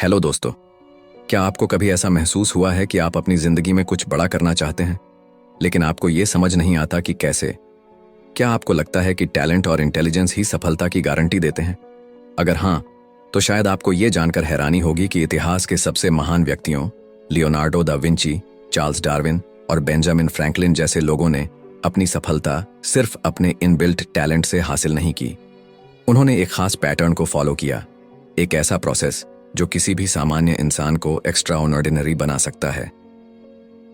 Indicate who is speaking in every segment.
Speaker 1: Hello दोस्तों, क्या आपको कभी ऐसा महसूस हुआ है कि आप अपनी जिंदगी में कुछ बड़ा करना चाहते हैं, लेकिन आपको ये समझ नहीं आता कि कैसे? क्या आपको लगता है कि टैलेंट और इंटेलिजेंस ही सफलता की गारंटी देते हैं? अगर हाँ, तो शायद आपको ये जानकर हैरानी होगी कि इतिहास के सबसे महान व्यक्तियों, Leonardo da Vinci, Charles Darwin और बेंजामिन फ्रैंकलिन जैसे लोगों ने अपनी सफलता सिर्फ अपने इनबिल्ट टैलेंट से हासिल नहीं की। उन्होंने एक खास पैटर्न को फॉलो किया, एक ऐसा प्रोसेस जो किसी भी सामान्य इंसान को एक्स्ट्रा ऑर्डिनरी बना सकता है।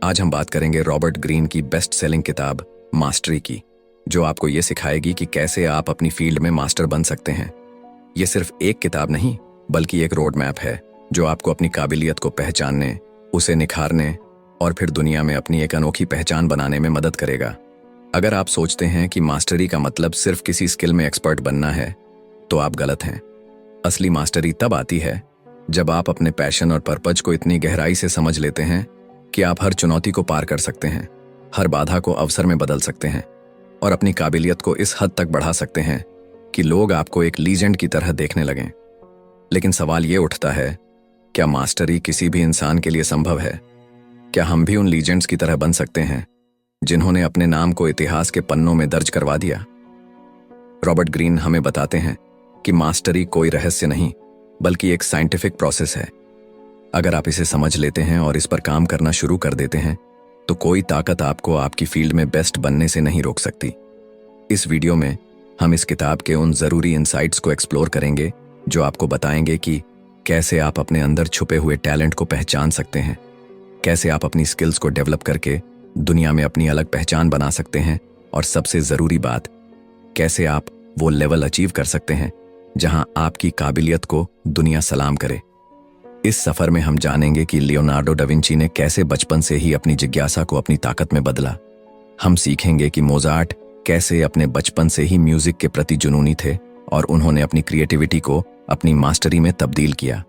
Speaker 1: आज हम बात करेंगे रॉबर्ट ग्रीन की बेस्ट सेलिंग किताब मास्टरी की, जो आपको ये सिखाएगी कि कैसे आप अपनी फील्ड में मास्टर बन सकते हैं। ये सिर्फ एक किताब नहीं, बल्कि एक रोड मैप है जो आपको अपनी काबिलियत को पहचानने, उसे निखारने और फिर दुनिया में अपनी एक अनोखी पहचान बनाने में मदद करेगा। अगर आप सोचते हैं कि मास्टरी का मतलब सिर्फ किसी स्किल में एक्सपर्ट बनना है, तो आप गलत हैं। असली मास्टरी तब आती है जब आप अपने पैशन और पर्पज को इतनी गहराई से समझ लेते हैं कि आप हर चुनौती को पार कर सकते हैं, हर बाधा को अवसर में बदल सकते हैं और अपनी काबिलियत को इस हद तक बढ़ा सकते हैं कि लोग आपको एक लीजेंड की तरह देखने लगें। लेकिन सवाल ये उठता है, क्या मास्टरी किसी भी इंसान के लिए संभव है? क्या हम भी उन लीजेंड्स की तरह बन सकते हैं जिन्होंने अपने नाम को इतिहास के पन्नों में दर्ज करवा दिया? रॉबर्ट ग्रीन हमें बताते हैं कि मास्टरी कोई रहस्य नहीं, बल्कि एक साइंटिफिक प्रोसेस है। अगर आप इसे समझ लेते हैं और इस पर काम करना शुरू कर देते हैं, तो कोई ताकत आपको आपकी फील्ड में बेस्ट बनने से नहीं रोक सकती। इस वीडियो में हम इस किताब के उन जरूरी इंसाइट्स को एक्सप्लोर करेंगे जो आपको बताएंगे कि कैसे आप अपने अंदर छुपे हुए टैलेंट को पहचान सकते हैं, कैसे आप अपनी स्किल्स को डेवलप करके दुनिया में अपनी अलग पहचान बना सकते हैं, और सबसे जरूरी बात, कैसे आप वो लेवल अचीव कर सकते हैं जहां आपकी काबिलियत को दुनिया सलाम करे। इस सफर में हम जानेंगे कि लियोनार्डो डा विंची ने कैसे बचपन से ही अपनी जिज्ञासा को अपनी ताकत में बदला। हम सीखेंगे कि मोजार्ट कैसे अपने बचपन से ही म्यूजिक के प्रति जुनूनी थे और उन्होंने अपनी क्रिएटिविटी को अपनी मास्टरी में तब्दील किया।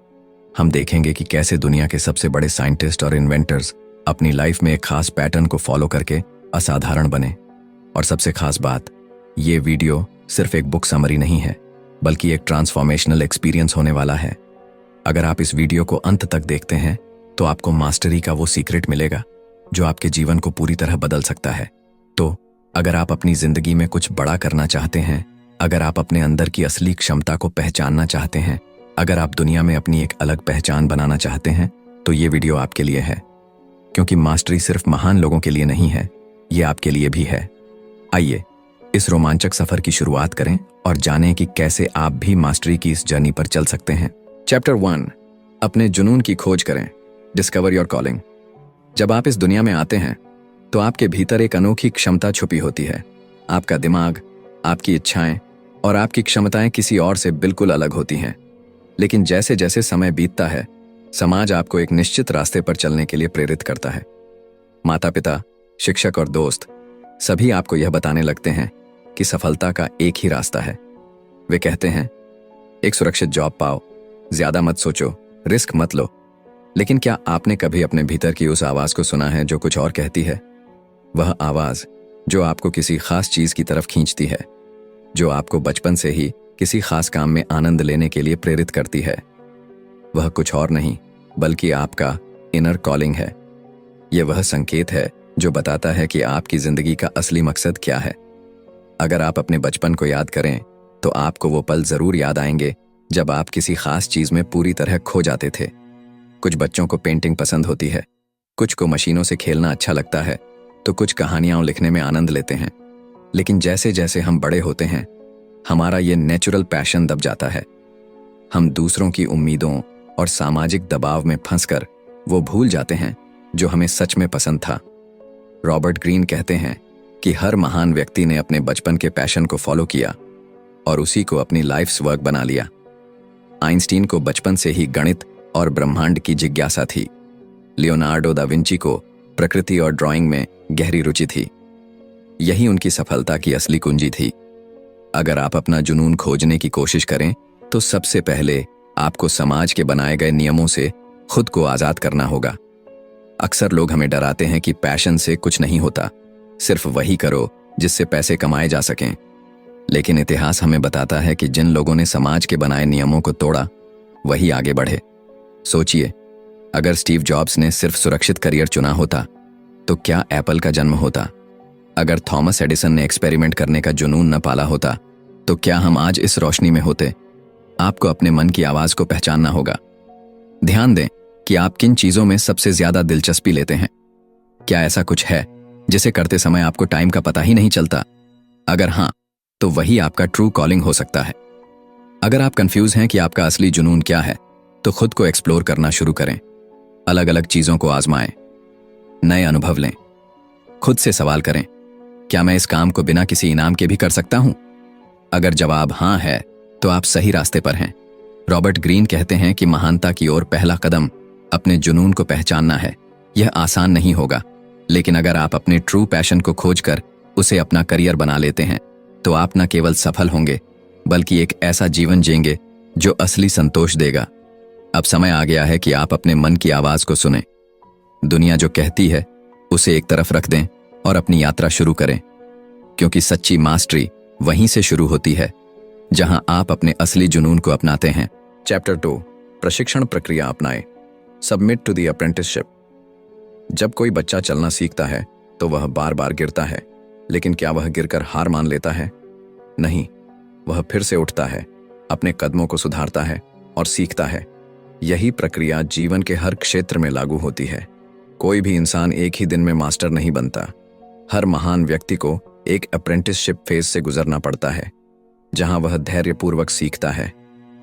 Speaker 1: हम देखेंगे कि कैसे दुनिया के सबसे बड़े साइंटिस्ट और इन्वेंटर्स अपनी लाइफ में एक खास पैटर्न को फॉलो करके असाधारण बने। और सबसे खास बात, ये वीडियो सिर्फ एक बुक समरी नहीं है, बल्कि एक ट्रांसफॉर्मेशनल एक्सपीरियंस होने वाला है। अगर आप इस वीडियो को अंत तक देखते हैं, तो आपको मास्टरी का वो सीक्रेट मिलेगा जो आपके जीवन को पूरी तरह बदल सकता है। तो अगर आप अपनी जिंदगी में कुछ बड़ा करना चाहते हैं, अगर आप अपने अंदर की असली क्षमता को पहचानना चाहते हैं, अगर आप दुनिया में अपनी एक अलग पहचान बनाना चाहते हैं, तो ये वीडियो आपके लिए है। क्योंकि मास्टरी सिर्फ महान लोगों के लिए नहीं है, ये आपके लिए भी है। आइए इस रोमांचक सफर की शुरुआत करें और जानें कि कैसे आप भी मास्टरी की इस जर्नी पर चल सकते हैं। चैप्टर 1, अपने जुनून की खोज करें, डिस्कवर योर कॉलिंग। जब आप इस दुनिया में आते हैं, तो आपके भीतर एक अनोखी क्षमता छुपी होती है। आपका दिमाग, आपकी इच्छाएं और आपकी क्षमताएं किसी और से बिल्कुल अलग होती हैं। लेकिन जैसे जैसे समय बीतता है, समाज आपको एक निश्चित रास्ते पर चलने के लिए प्रेरित करता है। माता पिता, शिक्षक और दोस्त सभी आपको यह बताने लगते हैं कि सफलता का एक ही रास्ता है। वे कहते हैं, एक सुरक्षित जॉब पाओ, ज्यादा मत सोचो, रिस्क मत लो। लेकिन क्या आपने कभी अपने भीतर की उस आवाज को सुना है जो कुछ और कहती है? वह आवाज जो आपको किसी खास चीज की तरफ खींचती है, जो आपको बचपन से ही किसी खास काम में आनंद लेने के लिए प्रेरित करती है। वह कुछ और नहीं, बल्कि आपका इनर कॉलिंग है। यह वह संकेत है जो बताता है कि आपकी जिंदगी का असली मकसद क्या है। अगर आप अपने बचपन को याद करें, तो आपको वो पल जरूर याद आएंगे जब आप किसी खास चीज में पूरी तरह खो जाते थे। कुछ बच्चों को पेंटिंग पसंद होती है, कुछ को मशीनों से खेलना अच्छा लगता है, तो कुछ कहानियां लिखने में आनंद लेते हैं। लेकिन जैसे जैसे हम बड़े होते हैं, हमारा ये नेचुरल पैशन दब जाता है। हम दूसरों की उम्मीदों और सामाजिक दबाव में फंसकर वो भूल जाते हैं जो हमें सच में पसंद था। रॉबर्ट ग्रीन कहते हैं कि हर महान व्यक्ति ने अपने बचपन के पैशन को फॉलो किया और उसी को अपनी लाइफ्स वर्क बना लिया। आइंस्टीन को बचपन से ही गणित और ब्रह्मांड की जिज्ञासा थी। लियोनार्डो दा विंची को प्रकृति और ड्राइंग में गहरी रुचि थी। यही उनकी सफलता की असली कुंजी थी। अगर आप अपना जुनून खोजने की कोशिश करें, तो सबसे पहले आपको समाज के बनाए गए नियमों से खुद को आजाद करना होगा। अक्सर लोग हमें डराते हैं कि पैशन से कुछ नहीं होता, सिर्फ वही करो जिससे पैसे कमाए जा सकें। लेकिन इतिहास हमें बताता है कि जिन लोगों ने समाज के बनाए नियमों को तोड़ा, वही आगे बढ़े। सोचिए, अगर स्टीव जॉब्स ने सिर्फ सुरक्षित करियर चुना होता तो क्या एप्पल का जन्म होता? अगर थॉमस एडिसन ने एक्सपेरिमेंट करने का जुनून न पाला होता तो क्या हम आज इस रोशनी में होते? आपको अपने मन की आवाज को पहचानना होगा। ध्यान दें कि आप किन चीजों में सबसे ज्यादा दिलचस्पी लेते हैं। क्या ऐसा कुछ है जिसे करते समय आपको टाइम का पता ही नहीं चलता? अगर हाँ, तो वही आपका ट्रू कॉलिंग हो सकता है। अगर आप कंफ्यूज हैं कि आपका असली जुनून क्या है, तो खुद को एक्सप्लोर करना शुरू करें। अलग अलग चीजों को आजमाएं, नए अनुभव लें। खुद से सवाल करें, क्या मैं इस काम को बिना किसी इनाम के भी कर सकता हूं? अगर जवाब हाँ है, तो आप सही रास्ते पर हैं। रॉबर्ट ग्रीन कहते हैं कि महानता की ओर पहला कदम अपने जुनून को पहचानना है। यह आसान नहीं होगा, लेकिन अगर आप अपने ट्रू पैशन को खोजकर उसे अपना करियर बना लेते हैं, तो आप न केवल सफल होंगे, बल्कि एक ऐसा जीवन जिएंगे जो असली संतोष देगा। अब समय आ गया है कि आप अपने मन की आवाज को सुनें। दुनिया जो कहती है उसे एक तरफ रख दें और अपनी यात्रा शुरू करें, क्योंकि सच्ची मास्टरी वहीं से शुरू होती है जहां आप अपने असली जुनून को अपनाते हैं। चैप्टर 2, प्रशिक्षण प्रक्रिया अपनाएं। Submit to the apprenticeship. जब कोई बच्चा चलना सीखता है तो वह बार बार गिरता है, लेकिन क्या वह गिरकर हार मान लेता है? नहीं, वह फिर से उठता है, अपने कदमों को सुधारता है और सीखता है। यही प्रक्रिया जीवन के हर क्षेत्र में लागू होती है। कोई भी इंसान एक ही दिन में मास्टर नहीं बनता। हर महान व्यक्ति को एक अप्रेंटिसशिप फेज से गुजरना पड़ता है, जहां वह धैर्यपूर्वक सीखता है,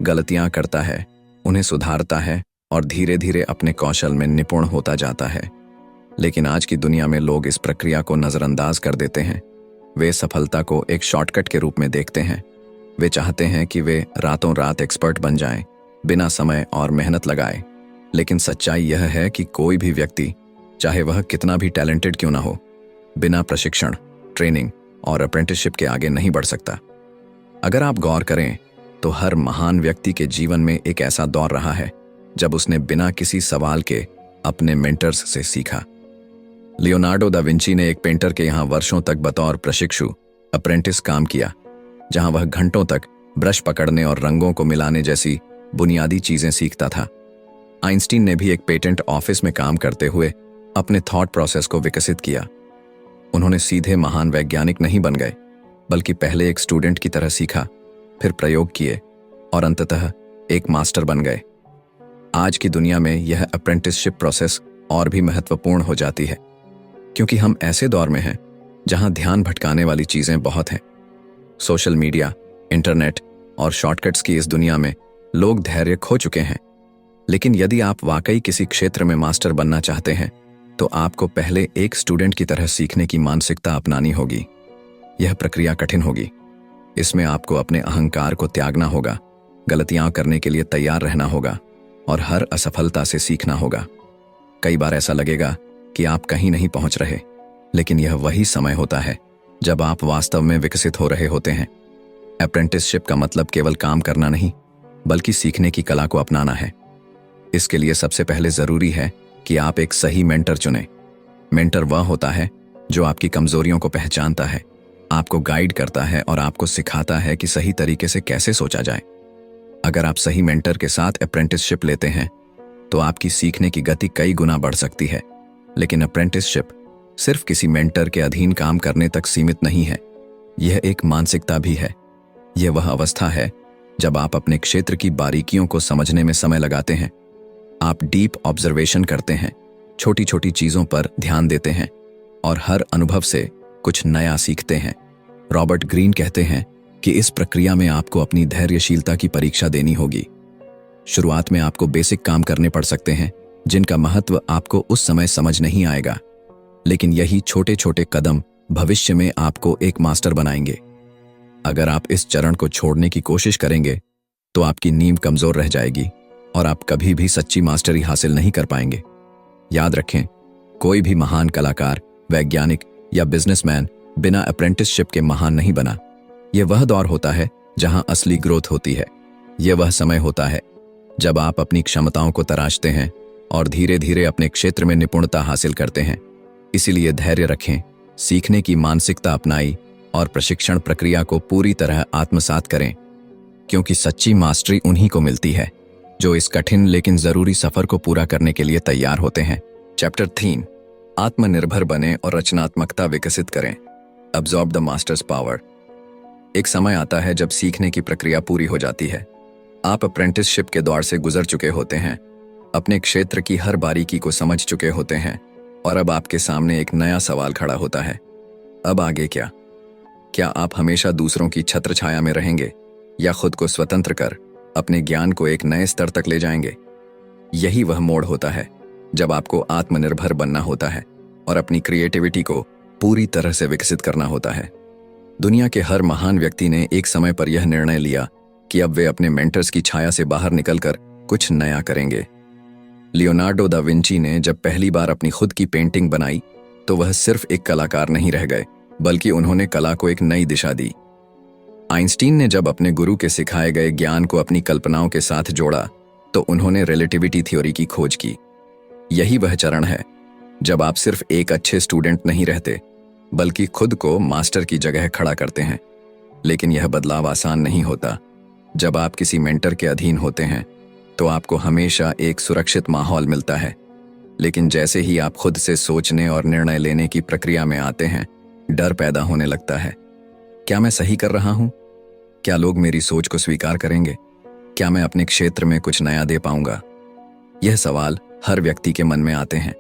Speaker 1: गलतियां करता है, उन्हें सुधारता है और धीरे धीरे अपने कौशल में निपुण होता जाता है। लेकिन आज की दुनिया में लोग इस प्रक्रिया को नजरअंदाज कर देते हैं। वे सफलता को एक शॉर्टकट के रूप में देखते हैं। वे चाहते हैं कि वे रातों रात एक्सपर्ट बन जाएं, बिना समय और मेहनत लगाए। लेकिन सच्चाई यह है कि कोई भी व्यक्ति, चाहे वह कितना भी टैलेंटेड क्यों ना हो, बिना प्रशिक्षण, ट्रेनिंग और अप्रेंटिसशिप के आगे नहीं बढ़ सकता। अगर आप गौर करें तो हर महान व्यक्ति के जीवन में एक ऐसा दौर रहा है जब उसने बिना किसी सवाल के अपने मेंटर्स से सीखा। लियोनार्डो दा विंची ने एक पेंटर के यहाँ वर्षों तक बतौर प्रशिक्षु अप्रेंटिस काम किया, जहां वह घंटों तक ब्रश पकड़ने और रंगों को मिलाने जैसी बुनियादी चीजें सीखता था। आइंस्टीन ने भी एक पेटेंट ऑफिस में काम करते हुए अपने थॉट प्रोसेस को विकसित किया। उन्होंने सीधे महान वैज्ञानिक नहीं बन गए, बल्कि पहले एक स्टूडेंट की तरह सीखा, फिर प्रयोग किए और अंततः एक मास्टर बन गए। आज की दुनिया में यह अप्रेंटिसशिप प्रोसेस और भी महत्वपूर्ण हो जाती है, क्योंकि हम ऐसे दौर में हैं जहां ध्यान भटकाने वाली चीजें बहुत हैं। सोशल मीडिया, इंटरनेट और शॉर्टकट्स की इस दुनिया में लोग धैर्य खो चुके हैं। लेकिन यदि आप वाकई किसी क्षेत्र में मास्टर बनना चाहते हैं, तो आपको पहले एक स्टूडेंट की तरह सीखने की मानसिकता अपनानी होगी। यह प्रक्रिया कठिन होगी। इसमें आपको अपने अहंकार को त्यागना होगा, गलतियां करने के लिए तैयार रहना होगा और हर असफलता से सीखना होगा। कई बार ऐसा लगेगा कि आप कहीं नहीं पहुंच रहे, लेकिन यह वही समय होता है जब आप वास्तव में विकसित हो रहे होते हैं। अप्रेंटिसशिप का मतलब केवल काम करना नहीं, बल्कि सीखने की कला को अपनाना है। इसके लिए सबसे पहले जरूरी है कि आप एक सही मेंटर चुनें। मेंटर वह होता है जो आपकी कमजोरियों को पहचानता है, आपको गाइड करता है और आपको सिखाता है कि सही तरीके से कैसे सोचा जाए। अगर आप सही मेंटर के साथ अप्रेंटिसशिप लेते हैं, तो आपकी सीखने की गति कई गुना बढ़ सकती है। लेकिन अप्रेंटिसशिप सिर्फ किसी मेंटर के अधीन काम करने तक सीमित नहीं है। यह एक मानसिकता भी है। यह वह अवस्था है जब आप अपने क्षेत्र की बारीकियों को समझने में समय लगाते हैं। आप डीप ऑब्जर्वेशन करते हैं, छोटी छोटी चीजों पर ध्यान देते हैं और हर अनुभव से कुछ नया सीखते हैं। रॉबर्ट ग्रीन कहते हैं कि इस प्रक्रिया में आपको अपनी धैर्यशीलता की परीक्षा देनी होगी। शुरुआत में आपको बेसिक काम करने पड़ सकते हैं, जिनका महत्व आपको उस समय समझ नहीं आएगा, लेकिन यही छोटे छोटे कदम भविष्य में आपको एक मास्टर बनाएंगे। अगर आप इस चरण को छोड़ने की कोशिश करेंगे, तो आपकी नींव कमजोर रह जाएगी और आप कभी भी सच्ची मास्टरी हासिल नहीं कर पाएंगे। याद रखें, कोई भी महान कलाकार, वैज्ञानिक या बिजनेसमैन बिना अप्रेंटिसशिप के महान नहीं बना। यह वह दौर होता है जहां असली ग्रोथ होती है। यह वह समय होता है जब आप अपनी क्षमताओं को तराशते हैं और धीरे धीरे अपने क्षेत्र में निपुणता हासिल करते हैं। इसीलिए धैर्य रखें, सीखने की मानसिकता अपनाई और प्रशिक्षण प्रक्रिया को पूरी तरह आत्मसात करें, क्योंकि सच्ची मास्टरी उन्हीं को मिलती है जो इस कठिन लेकिन जरूरी सफर को पूरा करने के लिए तैयार होते हैं। चैप्टर 3, आत्मनिर्भर बने और रचनात्मकता विकसित करें। Absorb the masters power. एक समय आता है जब सीखने की प्रक्रिया पूरी हो जाती है। आप अप्रेंटिसशिप के दौर से गुजर चुके होते हैं, अपने क्षेत्र की हर बारीकी को समझ चुके होते हैं, और अब आपके सामने एक नया सवाल खड़ा होता है। अब आगे क्या? क्या आप हमेशा दूसरों की छत्रछाया में रहेंगे या खुद को स्वतंत्र कर अपने ज्ञान को एक नए स्तर तक ले जाएंगे? यही वह मोड़ होता है जब आपको आत्मनिर्भर बनना होता है और अपनी क्रिएटिविटी को पूरी तरह से विकसित करना होता है। दुनिया के हर महान व्यक्ति ने एक समय पर यह निर्णय लिया कि अब वे अपने मेंटर्स की छाया से बाहर निकलकर कुछ नया करेंगे। लियोनार्डो दा विंची ने जब पहली बार अपनी खुद की पेंटिंग बनाई तो वह सिर्फ एक कलाकार नहीं रह गए, बल्कि उन्होंने कला को एक नई दिशा दी। आइंस्टीन ने जब अपने गुरु के सिखाए गए ज्ञान को अपनी कल्पनाओं के साथ जोड़ा तो उन्होंने रिलेटिविटी थ्योरी की खोज की। यही वह चरण है जब आप सिर्फ एक अच्छे स्टूडेंट नहीं रहते, बल्कि खुद को मास्टर की जगह खड़ा करते हैं। लेकिन यह बदलाव आसान नहीं होता। जब आप किसी मेंटर के अधीन होते हैं तो आपको हमेशा एक सुरक्षित माहौल मिलता है, लेकिन जैसे ही आप खुद से सोचने और निर्णय लेने की प्रक्रिया में आते हैं, डर पैदा होने लगता है। क्या मैं सही कर रहा हूं? क्या लोग मेरी सोच को स्वीकार करेंगे? क्या मैं अपने क्षेत्र में कुछ नया दे पाऊंगा? यह सवाल हर व्यक्ति के मन में आते हैं,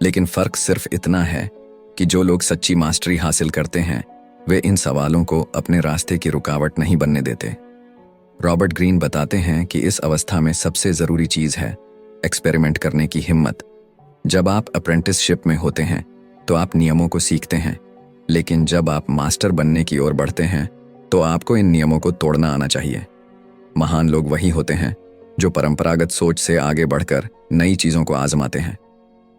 Speaker 1: लेकिन फर्क सिर्फ इतना है कि जो लोग सच्ची मास्टरी हासिल करते हैं वे इन सवालों को अपने रास्ते की रुकावट नहीं बनने देते। रॉबर्ट ग्रीन बताते हैं कि इस अवस्था में सबसे जरूरी चीज है एक्सपेरिमेंट करने की हिम्मत। जब आप अप्रेंटिसशिप में होते हैं तो आप नियमों को सीखते हैं, लेकिन जब आप मास्टर बनने की ओर बढ़ते हैं तो आपको इन नियमों को तोड़ना आना चाहिए। महान लोग वही होते हैं जो परंपरागत सोच से आगे बढ़कर नई चीजों को आजमाते हैं।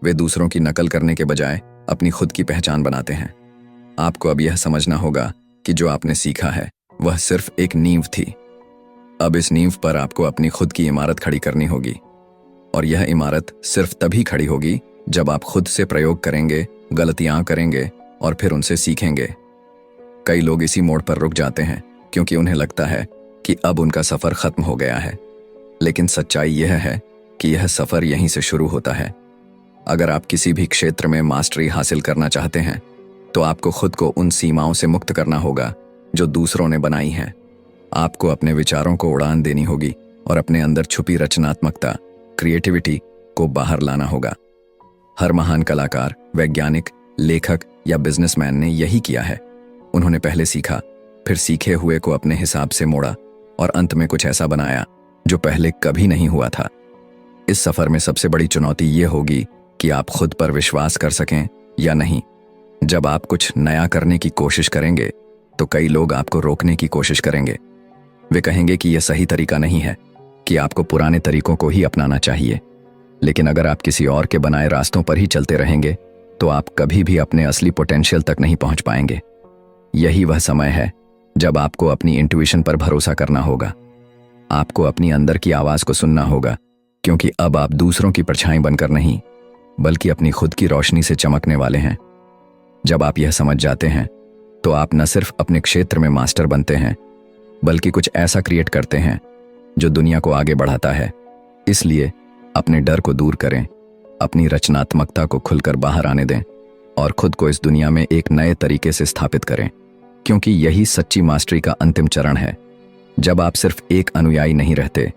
Speaker 1: वे दूसरों की नकल करने के बजाय अपनी खुद की पहचान बनाते हैं। आपको अब यह समझना होगा कि जो आपने सीखा है वह सिर्फ एक नींव थी। अब इस नींव पर आपको अपनी खुद की इमारत खड़ी करनी होगी, और यह इमारत सिर्फ तभी खड़ी होगी जब आप खुद से प्रयोग करेंगे, गलतियां करेंगे और फिर उनसे सीखेंगे। कई लोग इसी मोड़ पर रुक जाते हैं क्योंकि उन्हें लगता है कि अब उनका सफर खत्म हो गया है, लेकिन सच्चाई यह है कि यह सफर यहीं से शुरू होता है। अगर आप किसी भी क्षेत्र में मास्टरी हासिल करना चाहते हैं तो आपको खुद को उन सीमाओं से मुक्त करना होगा जो दूसरों ने बनाई हैं। आपको अपने विचारों को उड़ान देनी होगी और अपने अंदर छुपी रचनात्मकता, क्रिएटिविटी को बाहर लाना होगा। हर महान कलाकार, वैज्ञानिक, लेखक या बिजनेसमैन ने यही किया है। उन्होंने पहले सीखा, फिर सीखे हुए को अपने हिसाब से मोड़ा और अंत में कुछ ऐसा बनाया जो पहले कभी नहीं हुआ था। इस सफर में सबसे बड़ी चुनौती ये होगी कि आप खुद पर विश्वास कर सकें या नहीं। जब आप कुछ नया करने की कोशिश करेंगे तो कई लोग आपको रोकने की कोशिश करेंगे। वे कहेंगे कि यह सही तरीका नहीं है, कि आपको पुराने तरीकों को ही अपनाना चाहिए। लेकिन अगर आप किसी और के बनाए रास्तों पर ही चलते रहेंगे तो आप कभी भी अपने असली पोटेंशियल तक नहीं पहुंच पाएंगे। यही वह समय है जब आपको अपनी इंट्यूशन पर भरोसा करना होगा। आपको अपनी अंदर की आवाज को सुनना होगा, क्योंकि अब आप दूसरों की परछाई बनकर नहीं, बल्कि अपनी खुद की रोशनी से चमकने वाले हैं। जब आप यह समझ जाते हैं तो आप न सिर्फ अपने क्षेत्र में मास्टर बनते हैं, बल्कि कुछ ऐसा क्रिएट करते हैं जो दुनिया को आगे बढ़ाता है। इसलिए अपने डर को दूर करें, अपनी रचनात्मकता को खुलकर बाहर आने दें और खुद को इस दुनिया में एक नए तरीके से स्थापित करें, क्योंकि यही सच्ची मास्टरी का अंतिम चरण है। जब आप सिर्फ एक अनुयायी नहीं रहते,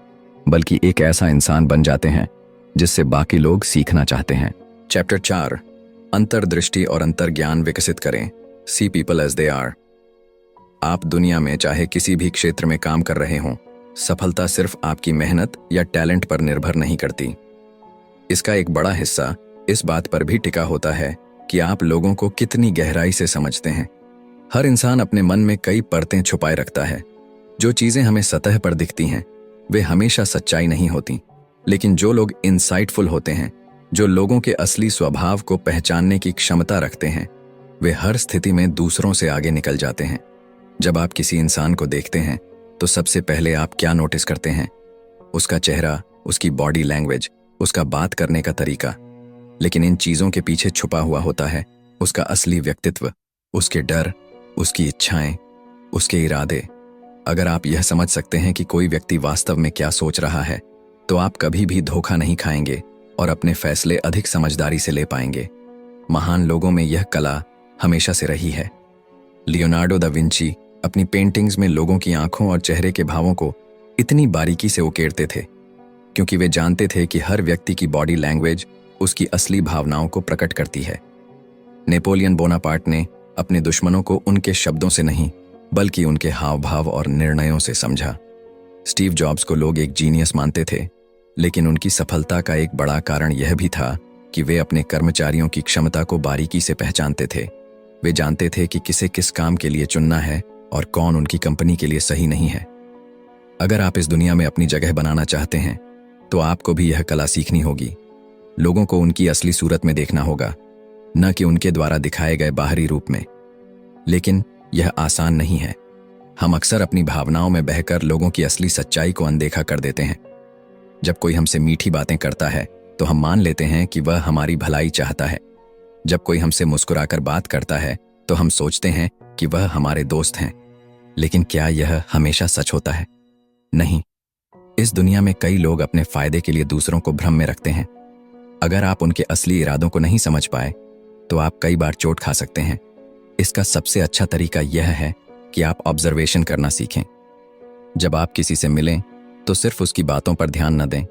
Speaker 1: बल्कि एक ऐसा इंसान बन जाते हैं जिससे बाकी लोग सीखना चाहते हैं। चैप्टर 4, अंतर्दृष्टि और अंतर्ज्ञान विकसित करें। See people as they are. आप दुनिया में चाहे किसी भी क्षेत्र में काम कर रहे हों, सफलता सिर्फ आपकी मेहनत या टैलेंट पर निर्भर नहीं करती। इसका एक बड़ा हिस्सा इस बात पर भी टिका होता है कि आप लोगों को कितनी गहराई से समझते हैं। हर इंसान अपने मन में कई परतें छुपाए रखता है। जो चीजें हमें सतह पर दिखती हैं वे हमेशा सच्चाई नहीं होती, लेकिन जो लोग इंसाइटफुल होते हैं, जो लोगों के असली स्वभाव को पहचानने की क्षमता रखते हैं, वे हर स्थिति में दूसरों से आगे निकल जाते हैं। जब आप किसी इंसान को देखते हैं तो सबसे पहले आप क्या नोटिस करते हैं? उसका चेहरा, उसकी बॉडी लैंग्वेज, उसका बात करने का तरीका। लेकिन इन चीजों के पीछे छुपा हुआ होता है उसका असली व्यक्तित्व, उसके डर, उसकी इच्छाएं, उसके इरादे। अगर आप यह समझ सकते हैं कि कोई व्यक्ति वास्तव में क्या सोच रहा है, तो आप कभी भी धोखा नहीं खाएंगे और अपने फैसले अधिक समझदारी से ले पाएंगे। महान लोगों में यह कला हमेशा से रही है। लियोनार्डो दा विंची अपनी पेंटिंग्स में लोगों की आंखों और चेहरे के भावों को इतनी बारीकी से उकेरते थे क्योंकि वे जानते थे कि हर व्यक्ति की बॉडी लैंग्वेज उसकी असली भावनाओं को प्रकट करती है। नेपोलियन बोनापार्ट ने अपने दुश्मनों को उनके शब्दों से नहीं बल्कि उनके हाव भाव और निर्णयों से समझा। स्टीव जॉब्स को लोग एक जीनियस मानते थे, लेकिन उनकी सफलता का एक बड़ा कारण यह भी था कि वे अपने कर्मचारियों की क्षमता को बारीकी से पहचानते थे। वे जानते थे कि किसे किस काम के लिए चुनना है और कौन उनकी कंपनी के लिए सही नहीं है। अगर आप इस दुनिया में अपनी जगह बनाना चाहते हैं तो आपको भी यह कला सीखनी होगी। लोगों को उनकी असली सूरत में देखना होगा, न कि उनके द्वारा दिखाए गए बाहरी रूप में। लेकिन यह आसान नहीं है। हम अक्सर अपनी भावनाओं में बहकर लोगों की असली सच्चाई को अनदेखा कर देते हैं। जब कोई हमसे मीठी बातें करता है तो हम मान लेते हैं कि वह हमारी भलाई चाहता है। जब कोई हमसे मुस्कुराकर बात करता है तो हम सोचते हैं कि वह हमारे दोस्त हैं। लेकिन क्या यह हमेशा सच होता है? नहीं। इस दुनिया में कई लोग अपने फायदे के लिए दूसरों को भ्रम में रखते हैं। अगर आप उनके असली इरादों को नहीं समझ पाए तो आप कई बार चोट खा सकते हैं। इसका सबसे अच्छा तरीका यह है कि आप ऑब्जर्वेशन करना सीखें। जब आप किसी से मिलें तो सिर्फ उसकी बातों पर ध्यान न दें,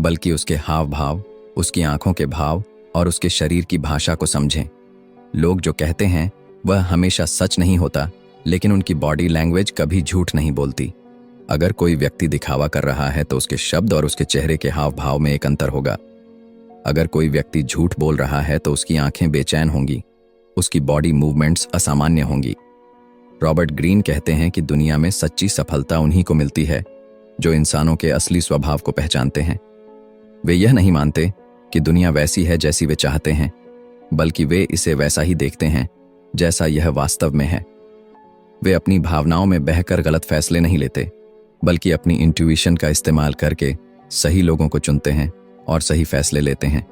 Speaker 1: बल्कि उसके हाव भाव, उसकी आंखों के भाव और उसके शरीर की भाषा को समझें। लोग जो कहते हैं वह हमेशा सच नहीं होता, लेकिन उनकी बॉडी लैंग्वेज कभी झूठ नहीं बोलती। अगर कोई व्यक्ति दिखावा कर रहा है तो उसके शब्द और उसके चेहरे के हाव भाव में एक अंतर होगा। अगर कोई व्यक्ति झूठ बोल रहा है तो उसकी आंखें बेचैन होंगी, उसकी बॉडी मूवमेंट्स असामान्य होंगी। रॉबर्ट ग्रीन कहते हैं कि दुनिया में सच्ची सफलता उन्हीं को मिलती है जो इंसानों के असली स्वभाव को पहचानते हैं। वे यह नहीं मानते कि दुनिया वैसी है जैसी वे चाहते हैं, बल्कि वे इसे वैसा ही देखते हैं जैसा यह वास्तव में है। वे अपनी भावनाओं में बहकर गलत फैसले नहीं लेते, बल्कि अपनी इंट्यूइशन का इस्तेमाल करके सही लोगों को चुनते हैं और सही फैसले लेते हैं।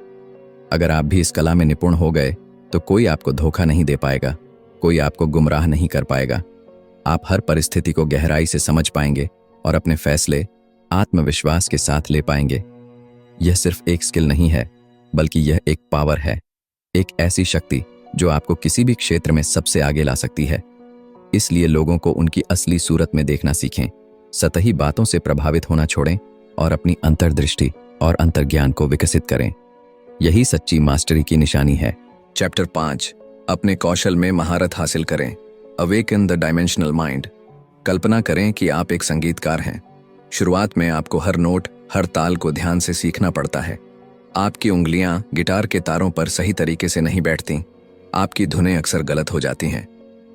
Speaker 1: अगर आप भी इस कला में निपुण हो गए तो कोई आपको धोखा नहीं दे पाएगा, कोई आपको गुमराह नहीं कर पाएगा। आप हर परिस्थिति को गहराई से समझ पाएंगे और अपने फैसले आत्मविश्वास के साथ ले पाएंगे। यह सिर्फ एक स्किल नहीं है, बल्कि यह एक पावर है, एक ऐसी शक्ति जो आपको किसी भी क्षेत्र में सबसे आगे ला सकती है। इसलिए लोगों को उनकी असली सूरत में देखना सीखें, सतही बातों से प्रभावित होना छोड़ें और अपनी अंतर्दृष्टि और अंतर्ज्ञान को विकसित करें। यही सच्ची मास्टरी की निशानी है। चैप्टर 5, अपने कौशल में महारत हासिल करें। Awaken the dimensional mind. कल्पना करें कि आप एक संगीतकार हैं। शुरुआत में आपको हर नोट, हर ताल को ध्यान से सीखना पड़ता है। आपकी उंगलियां गिटार के तारों पर सही तरीके से नहीं बैठती। आपकी धुनें अक्सर गलत हो जाती हैं।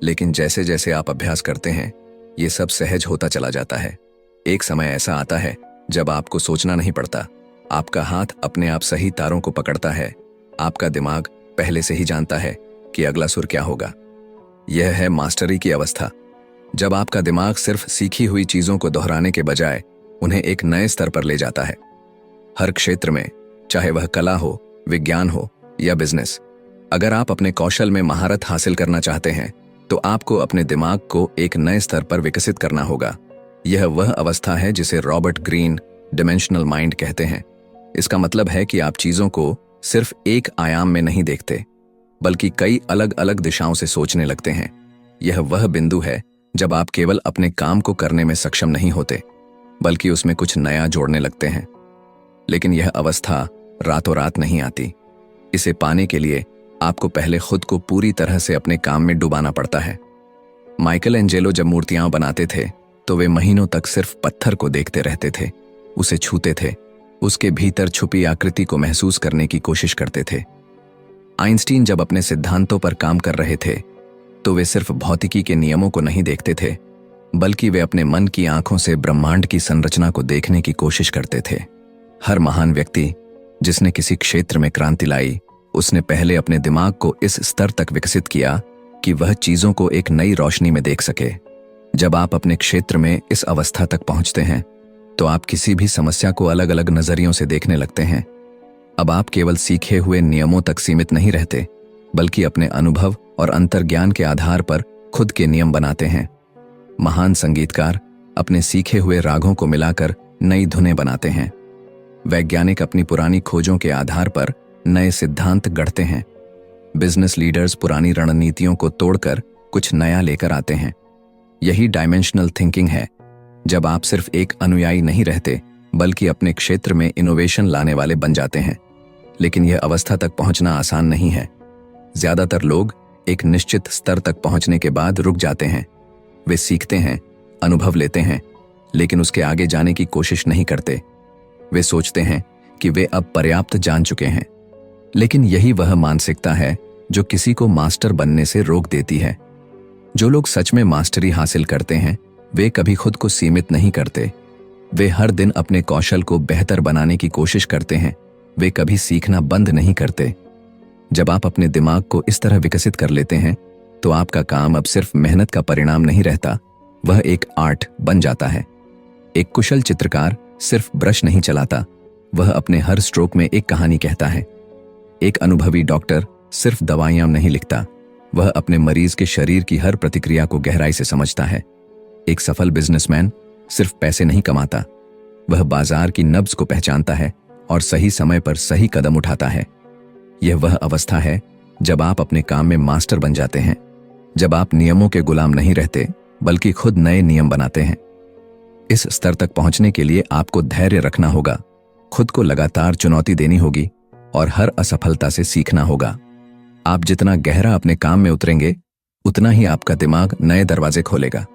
Speaker 1: लेकिन जैसे जैसे आप अभ्यास करते हैं, ये सब सहज होता चला जाता है। एक समय ऐसा आता है जब आपको सोचना नहीं पड़ता। आपका हाथ अपने आप सही तारों को पकड़ता है। आपका दिमाग पहले से ही जानता है कि अगला सुर क्या होगा। यह है मास्टरी की अवस्था, जब आपका दिमाग सिर्फ सीखी हुई चीजों को दोहराने के बजाय उन्हें एक नए स्तर पर ले जाता है। हर क्षेत्र में, चाहे वह कला हो, विज्ञान हो या बिजनेस, अगर आप अपने कौशल में महारत हासिल करना चाहते हैं तो आपको अपने दिमाग को एक नए स्तर पर विकसित करना होगा। यह वह अवस्था है जिसे रॉबर्ट ग्रीन डायमेंशनल माइंड कहते हैं। इसका मतलब है कि आप चीजों को सिर्फ एक आयाम में नहीं देखते, बल्कि कई अलग अलग दिशाओं से सोचने लगते हैं। यह वह बिंदु है जब आप केवल अपने काम को करने में सक्षम नहीं होते, बल्कि उसमें कुछ नया जोड़ने लगते हैं। लेकिन यह अवस्था रातों रात नहीं आती। इसे पाने के लिए आपको पहले खुद को पूरी तरह से अपने काम में डुबाना पड़ता है। माइकल एंजेलो जब मूर्तियां बनाते थे तो वे महीनों तक सिर्फ पत्थर को देखते रहते थे, उसे छूते थे, उसके भीतर छुपी आकृति को महसूस करने की कोशिश करते थे। आइंस्टीन जब अपने सिद्धांतों पर काम कर रहे थे तो वे सिर्फ भौतिकी के नियमों को नहीं देखते थे, बल्कि वे अपने मन की आंखों से ब्रह्मांड की संरचना को देखने की कोशिश करते थे। हर महान व्यक्ति जिसने किसी क्षेत्र में क्रांति लाई, उसने पहले अपने दिमाग को इस स्तर तक विकसित किया कि वह चीजों को एक नई रोशनी में देख सके। जब आप अपने क्षेत्र में इस अवस्था तक पहुंचते हैं तो आप किसी भी समस्या को अलग अलग नजरियों से देखने लगते हैं। अब आप केवल सीखे हुए नियमों तक सीमित नहीं रहते, बल्कि अपने अनुभव और अंतर्ज्ञान के आधार पर खुद के नियम बनाते हैं। महान संगीतकार अपने सीखे हुए रागों को मिलाकर नई धुनें बनाते हैं। वैज्ञानिक अपनी पुरानी खोजों के आधार पर नए सिद्धांत गढ़ते हैं। बिजनेस लीडर्स पुरानी रणनीतियों को तोड़कर कुछ नया लेकर आते हैं। यही डायमेंशनल थिंकिंग है, जब आप सिर्फ एक अनुयायी नहीं रहते बल्कि अपने क्षेत्र में इनोवेशन लाने वाले बन जाते हैं। लेकिन यह अवस्था तक पहुंचना आसान नहीं है। ज्यादातर लोग एक निश्चित स्तर तक पहुंचने के बाद रुक जाते हैं। वे सीखते हैं, अनुभव लेते हैं, लेकिन उसके आगे जाने की कोशिश नहीं करते। वे सोचते हैं कि वे अब पर्याप्त जान चुके हैं। लेकिन यही वह मानसिकता है जो किसी को मास्टर बनने से रोक देती है। जो लोग सच में मास्टरी हासिल करते हैं वे कभी खुद को सीमित नहीं करते। वे हर दिन अपने कौशल को बेहतर बनाने की कोशिश करते हैं। वे कभी सीखना बंद नहीं करते। जब आप अपने दिमाग को इस तरह विकसित कर लेते हैं तो आपका काम अब सिर्फ मेहनत का परिणाम नहीं रहता, वह एक आर्ट बन जाता है। एक कुशल चित्रकार सिर्फ ब्रश नहीं चलाता, वह अपने हर स्ट्रोक में एक कहानी कहता है। एक अनुभवी डॉक्टर सिर्फ दवाइयां नहीं लिखता, वह अपने मरीज के शरीर की हर प्रतिक्रिया को गहराई से समझता है। एक सफल बिजनेसमैन सिर्फ पैसे नहीं कमाता, वह बाजार की नब्ज को पहचानता है और सही समय पर सही कदम उठाता है। यह वह अवस्था है जब आप अपने काम में मास्टर बन जाते हैं, जब आप नियमों के गुलाम नहीं रहते बल्कि खुद नए नियम बनाते हैं। इस स्तर तक पहुंचने के लिए आपको धैर्य रखना होगा, खुद को लगातार चुनौती देनी होगी और हर असफलता से सीखना होगा। आप जितना गहरा अपने काम में उतरेंगे उतना ही आपका दिमाग नए दरवाजे खोलेगा।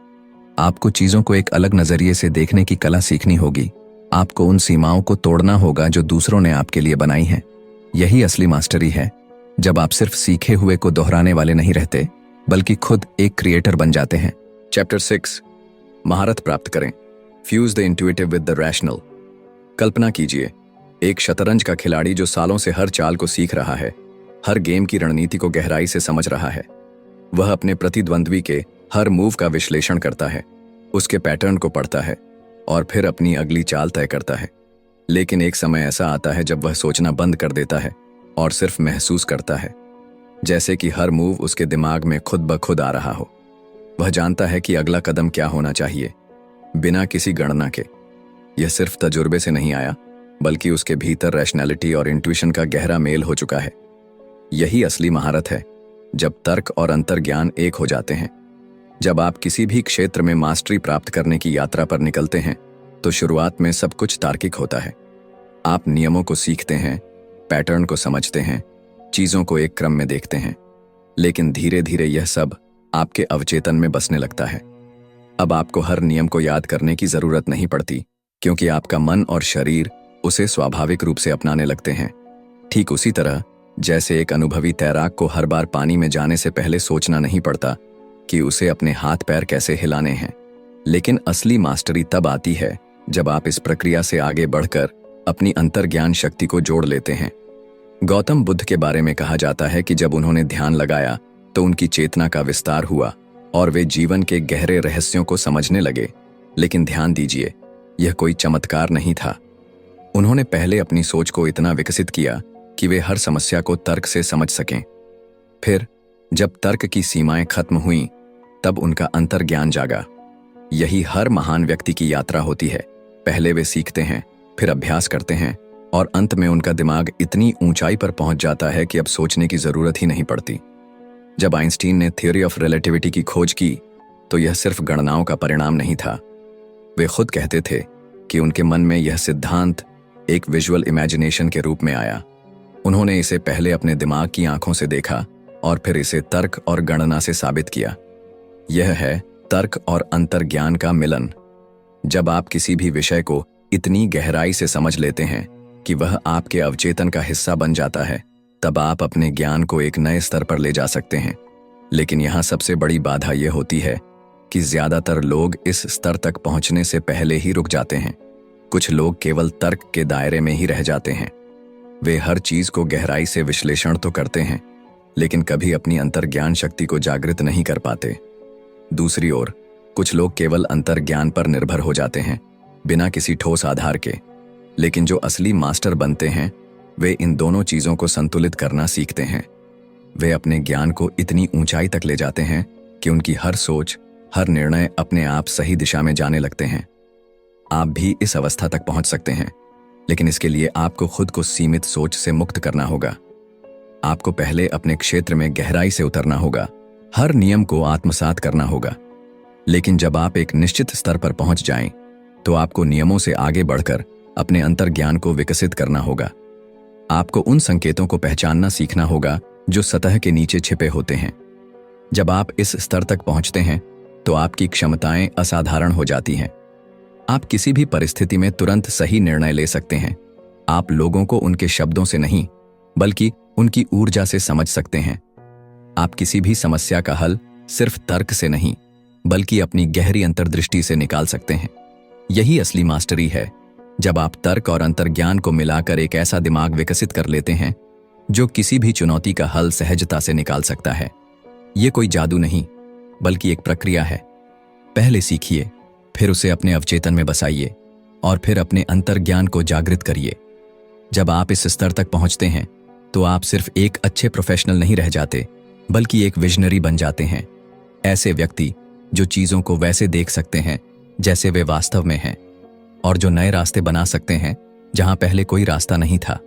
Speaker 1: आपको चीजों को एक अलग नजरिए से देखने की कला सीखनी होगी। आपको उन सीमाओं को तोड़ना होगा जो दूसरों ने आपके लिए बनाई हैं। यही असली मास्टरी है, जब आप सिर्फ सीखे हुए को दोहराने वाले नहीं रहते बल्कि खुद एक क्रिएटर बन जाते हैं। चैप्टर 6, महारत प्राप्त करें। Fuse the intuitive with the rational. कल्पना कीजिए, एक शतरंज का खिलाड़ी जो सालों से हर चाल को सीख रहा है, हर गेम की रणनीति को गहराई से समझ रहा है। वह अपने प्रतिद्वंद्वी के हर मूव का विश्लेषण करता है, उसके पैटर्न को पढ़ता है और फिर अपनी अगली चाल तय करता है। लेकिन एक समय ऐसा आता है जब वह सोचना बंद कर देता है और सिर्फ महसूस करता है, जैसे कि हर मूव उसके दिमाग में खुद ब खुद आ रहा हो। वह जानता है कि अगला कदम क्या होना चाहिए, बिना किसी गणना के। यह सिर्फ तजुर्बे से नहीं आया, बल्कि उसके भीतर रैशनैलिटी और इंट्यूशन का गहरा मेल हो चुका है। यही असली महारत है, जब तर्क और अंतर्ज्ञान एक हो जाते हैं। जब आप किसी भी क्षेत्र में मास्टरी प्राप्त करने की यात्रा पर निकलते हैं तो शुरुआत में सब कुछ तार्किक होता है। आप नियमों को सीखते हैं, पैटर्न को समझते हैं, चीजों को एक क्रम में देखते हैं। लेकिन धीरे धीरे यह सब आपके अवचेतन में बसने लगता है। अब आपको हर नियम को याद करने की जरूरत नहीं पड़ती, क्योंकि आपका मन और शरीर उसे स्वाभाविक रूप से अपनाने लगते हैं। ठीक उसी तरह जैसे एक अनुभवी तैराक को हर बार पानी में जाने से पहले सोचना नहीं पड़ता कि उसे अपने हाथ पैर कैसे हिलाने हैं। लेकिन असली मास्टरी तब आती है जब आप इस प्रक्रिया से आगे बढ़कर अपनी अंतर्ज्ञान शक्ति को जोड़ लेते हैं। गौतम बुद्ध के बारे में कहा जाता है कि जब उन्होंने ध्यान लगाया तो उनकी चेतना का विस्तार हुआ और वे जीवन के गहरे रहस्यों को समझने लगे। लेकिन ध्यान दीजिए, यह कोई चमत्कार नहीं था। उन्होंने पहले अपनी सोच को इतना विकसित किया कि वे हर समस्या को तर्क से समझ सकें। फिर जब तर्क की सीमाएं खत्म हुईं, तब उनका अंतर्ज्ञान जागा। यही हर महान व्यक्ति की यात्रा होती है। पहले वे सीखते हैं, फिर अभ्यास करते हैं और अंत में उनका दिमाग इतनी ऊंचाई पर पहुंच जाता है कि अब सोचने की जरूरत ही नहीं पड़ती। जब आइंस्टीन ने थ्योरी ऑफ रिलेटिविटी की खोज की तो यह सिर्फ गणनाओं का परिणाम नहीं था। वे खुद कहते थे कि उनके मन में यह सिद्धांत एक विजुअल इमेजिनेशन के रूप में आया। उन्होंने इसे पहले अपने दिमाग की आंखों से देखा और फिर इसे तर्क और गणना से साबित किया। यह है तर्क और अंतर्ज्ञान का मिलन। जब आप किसी भी विषय को इतनी गहराई से समझ लेते हैं कि वह आपके अवचेतन का हिस्सा बन जाता है, तब आप अपने ज्ञान को एक नए स्तर पर ले जा सकते हैं। लेकिन यहाँ सबसे बड़ी बाधा यह होती है कि ज्यादातर लोग इस स्तर तक पहुंचने से पहले ही रुक जाते हैं। कुछ लोग केवल तर्क के दायरे में ही रह जाते हैं। वे हर चीज को गहराई से विश्लेषण तो करते हैं, लेकिन कभी अपनी अंतर्ज्ञान शक्ति को जागृत नहीं कर पाते। दूसरी ओर कुछ लोग केवल अंतर्ज्ञान पर निर्भर हो जाते हैं, बिना किसी ठोस आधार के। लेकिन जो असली मास्टर बनते हैं, वे इन दोनों चीजों को संतुलित करना सीखते हैं। वे अपने ज्ञान को इतनी ऊंचाई तक ले जाते हैं कि उनकी हर सोच, हर निर्णय अपने आप सही दिशा में जाने लगते हैं। आप भी इस अवस्था तक पहुंच सकते हैं। लेकिन इसके लिए आपको खुद को सीमित सोच से मुक्त करना होगा। आपको पहले अपने क्षेत्र में गहराई से उतरना होगा, हर नियम को आत्मसात करना होगा। लेकिन जब आप एक निश्चित स्तर पर पहुंच जाएं, तो आपको नियमों से आगे बढ़कर अपने अंतर्ज्ञान को विकसित करना होगा। आपको उन संकेतों को पहचानना सीखना होगा जो सतह के नीचे छिपे होते हैं। जब आप इस स्तर तक पहुंचते हैं, तो आपकी क्षमताएं असाधारण हो जाती हैं। आप किसी भी परिस्थिति में तुरंत सही निर्णय ले सकते हैं। आप लोगों को उनके शब्दों से नहीं, बल्कि उनकी ऊर्जा से समझ सकते हैं। आप किसी भी समस्या का हल सिर्फ तर्क से नहीं, बल्कि अपनी गहरी अंतर्दृष्टि से निकाल सकते हैं। यही असली मास्टरी है, जब आप तर्क और अंतर्ज्ञान को मिलाकर एक ऐसा दिमाग विकसित कर लेते हैं जो किसी भी चुनौती का हल सहजता से निकाल सकता है। ये कोई जादू नहीं, बल्कि एक प्रक्रिया है। पहले सीखिए, फिर उसे अपने अवचेतन में बसाइए और फिर अपने अंतर्ज्ञान को जागृत करिए। जब आप इस स्तर तक पहुंचते हैं, तो आप सिर्फ एक अच्छे प्रोफेशनल नहीं रह जाते, बल्कि एक विजनरी बन जाते हैं। ऐसे व्यक्ति जो चीजों को वैसे देख सकते हैं जैसे वे वास्तव में हैं, और जो नए रास्ते बना सकते हैं जहां पहले कोई रास्ता नहीं था।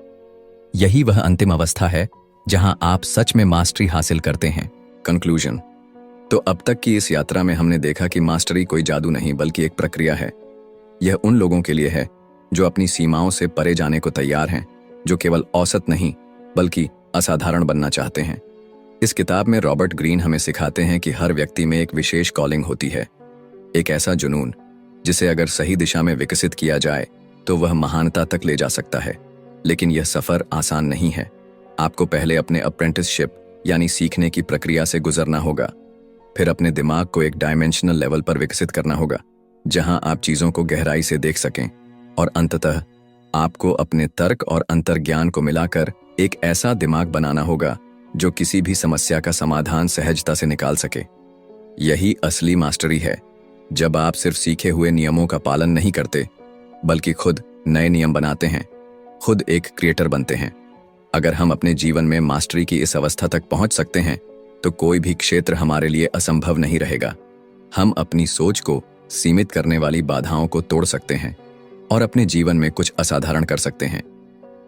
Speaker 1: यही वह अंतिम अवस्था है जहां आप सच में मास्टरी हासिल करते हैं। कंक्लूजन। तो अब तक की इस यात्रा में हमने देखा कि मास्टरी कोई जादू नहीं, बल्कि एक प्रक्रिया है। यह उन लोगों के लिए है जो अपनी सीमाओं से परे जाने को तैयार हैं, जो केवल औसत नहीं, बल्कि असाधारण बनना चाहते हैं। इस किताब में रॉबर्ट ग्रीन हमें सिखाते हैं कि हर व्यक्ति में एक विशेष कॉलिंग होती है, एक ऐसा जुनून जिसे अगर सही दिशा में विकसित किया जाए तो वह महानता तक ले जा सकता है। लेकिन यह सफर आसान नहीं है। आपको पहले अपने अप्रेंटिसशिप यानी सीखने की प्रक्रिया से गुजरना होगा, फिर अपने दिमाग को एक डायमेंशनल लेवल पर विकसित करना होगा जहां आप चीजों को गहराई से देख सकें, और अंततः आपको अपने तर्क और अंतर्ज्ञान को मिलाकर एक ऐसा दिमाग बनाना होगा जो किसी भी समस्या का समाधान सहजता से निकाल सके। यही असली मास्टरी है, जब आप सिर्फ सीखे हुए नियमों का पालन नहीं करते, बल्कि खुद नए नियम बनाते हैं, खुद एक क्रिएटर बनते हैं। अगर हम अपने जीवन में मास्टरी की इस अवस्था तक पहुंच सकते हैं, तो कोई भी क्षेत्र हमारे लिए असंभव नहीं रहेगा। हम अपनी सोच को सीमित करने वाली बाधाओं को तोड़ सकते हैं और अपने जीवन में कुछ असाधारण कर सकते हैं।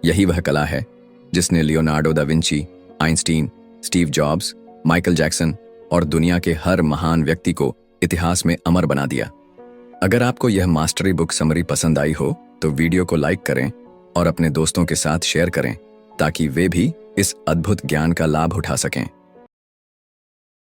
Speaker 1: यही वह कला है जिसने Leonardo da Vinci, Einstein, Steve jobs, Michael Jackson और दुनिया के हर महान व्यक्ति को इतिहास में अमर बना दिया। अगर आपको यह मास्टरी बुक समरी पसंद आई हो, तो वीडियो को लाइक करें और अपने दोस्तों के साथ शेयर करें, ताकि वे भी इस अद्भुत ज्ञान का लाभ उठा सकें।